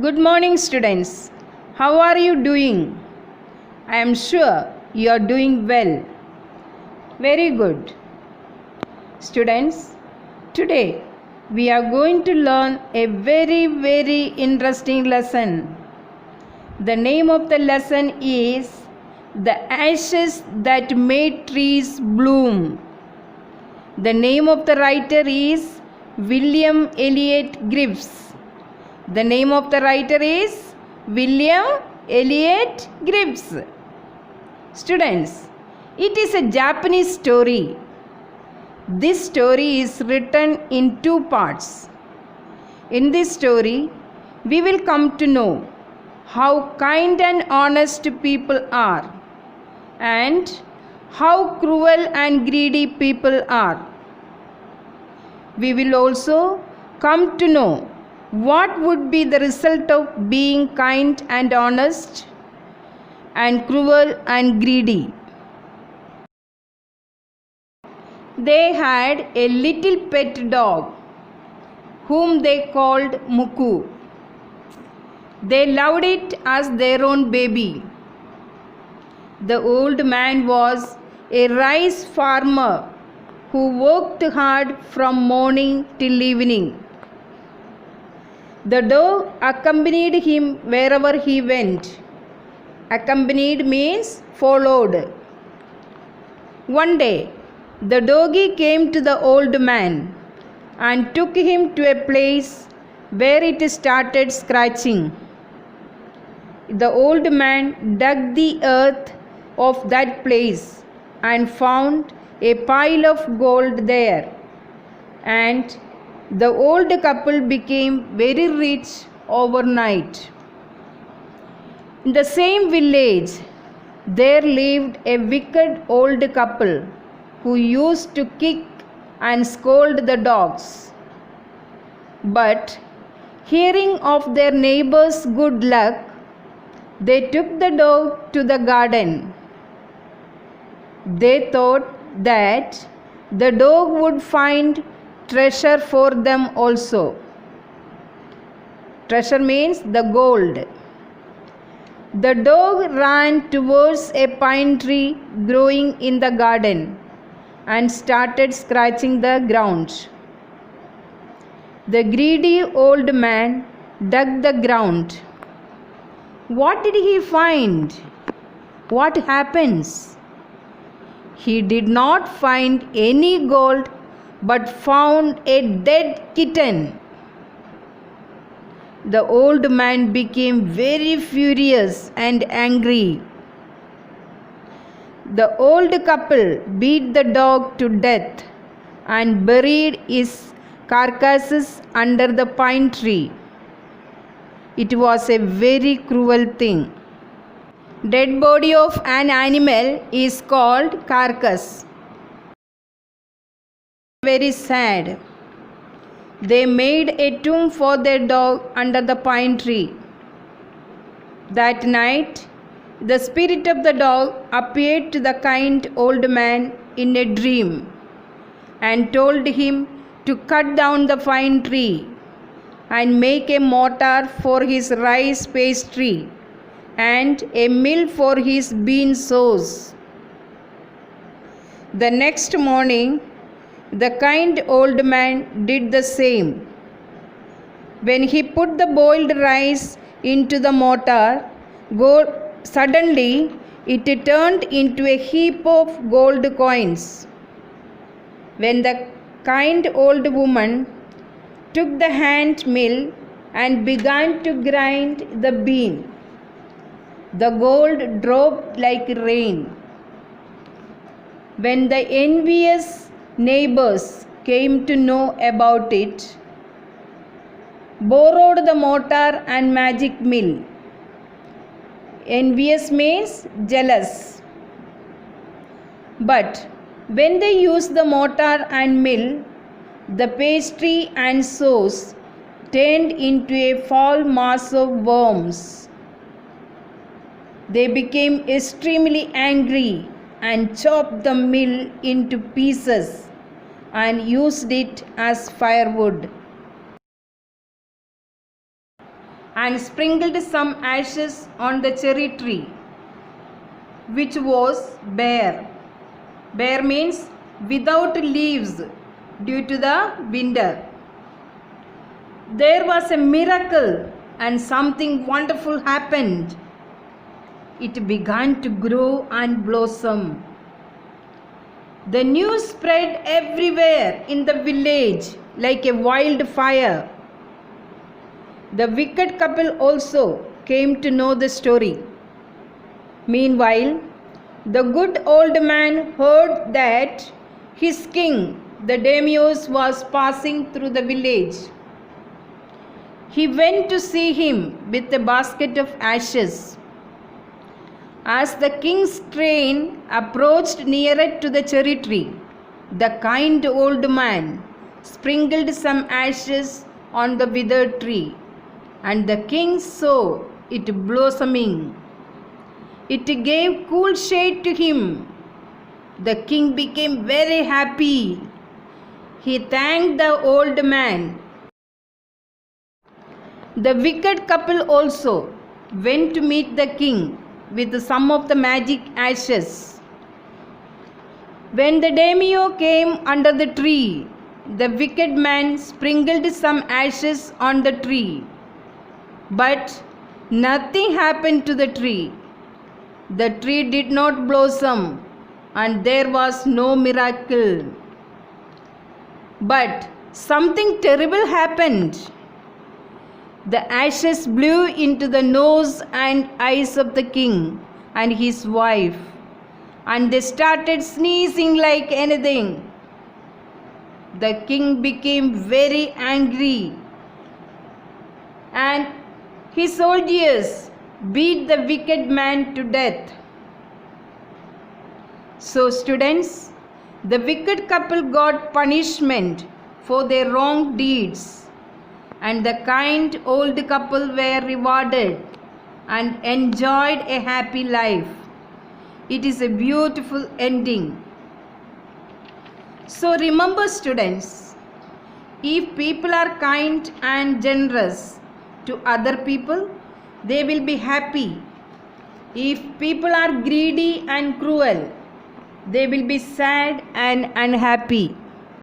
Good morning, students. How are you doing? I am sure you are doing well. Very good. Students, today we are going to learn a very interesting lesson. The name of the lesson is The Ashes That Made Trees Bloom. The name of the writer is William Elliot Griffiths. The name of the writer is William Elliot Griffiths. Students, it is a Japanese story. This story is written in two parts. In this story, we will come to know how kind and honest people are and how cruel and greedy people are. We will also come to know what would be the result of being kind and honest and cruel and greedy. They had a little pet dog whom they called Muku. They loved it as their own baby. The old man was a rice farmer who worked hard from morning till evening. The dog accompanied him wherever he went. Accompanied means followed. One day, the doggy came to the old man and took him to a place where it started scratching. The old man dug the earth of that place and found a pile of gold there, and the old couple became very rich overnight. In the same village, there lived a wicked old couple who used to kick and scold the dogs. But hearing of their neighbor's good luck, they took the dog to the garden. They thought that the dog would find treasure for them also. Treasure means the gold. The dog ran towards a pine tree growing in the garden and started scratching the ground. The greedy old man dug the ground. What did he find? What happens? He did not find any gold but found a dead kitten. The old man became very furious and angry. The old couple beat the dog to death and buried his carcass under the pine tree. It was a very cruel thing. Dead body of an animal is called carcass. Very sad. They made a tomb for their dog under the pine tree. That night, the spirit of the dog appeared to the kind old man in a dream and told him to cut down the pine tree and make a mortar for his rice pastry and a mill for his bean sauce. The next morning, the kind old man did the same. When he put the boiled rice into the mortar, suddenly it turned into a heap of gold coins. When the kind old woman took the hand mill and began to grind the bean, the gold dropped like rain. When the envious neighbors came to know about it, borrowed the mortar and magic mill. Envious means jealous. But when they used the mortar and mill, the pastry and sauce turned into a foul mass of worms. They became extremely angry and chopped the mill into pieces and used it as firewood. and sprinkled some ashes on the cherry tree, which was bare. Bare means without leaves due to the winter. There was a miracle and something wonderful happened. It began to grow and blossom. The news spread everywhere in the village like a wildfire. The wicked couple also came to know the story. Meanwhile, the good old man heard that his king, the daimyo, was passing through the village. He went to see him with a basket of ashes. As the king's train approached nearer to the cherry tree, the kind old man sprinkled some ashes on the withered tree, and the king saw it blossoming. It gave cool shade to him. The king became very happy. He thanked the old man. The wicked couple also went to meet the king with some of the magic ashes. When the daimyo came under the tree, the wicked man sprinkled some ashes on the tree. But nothing happened to the tree. The tree did not blossom, and there was no miracle. But something terrible happened. The ashes blew into the nose and eyes of the king and his wife, and they started sneezing like anything. The king became very angry, and his soldiers beat the wicked man to death. So, students, the wicked couple got punishment for their wrong deeds, and the kind old couple were rewarded and enjoyed a happy life. It is a beautiful ending. So remember, students, if people are kind and generous to other people, they will be happy. If people are greedy and cruel, they will be sad and unhappy.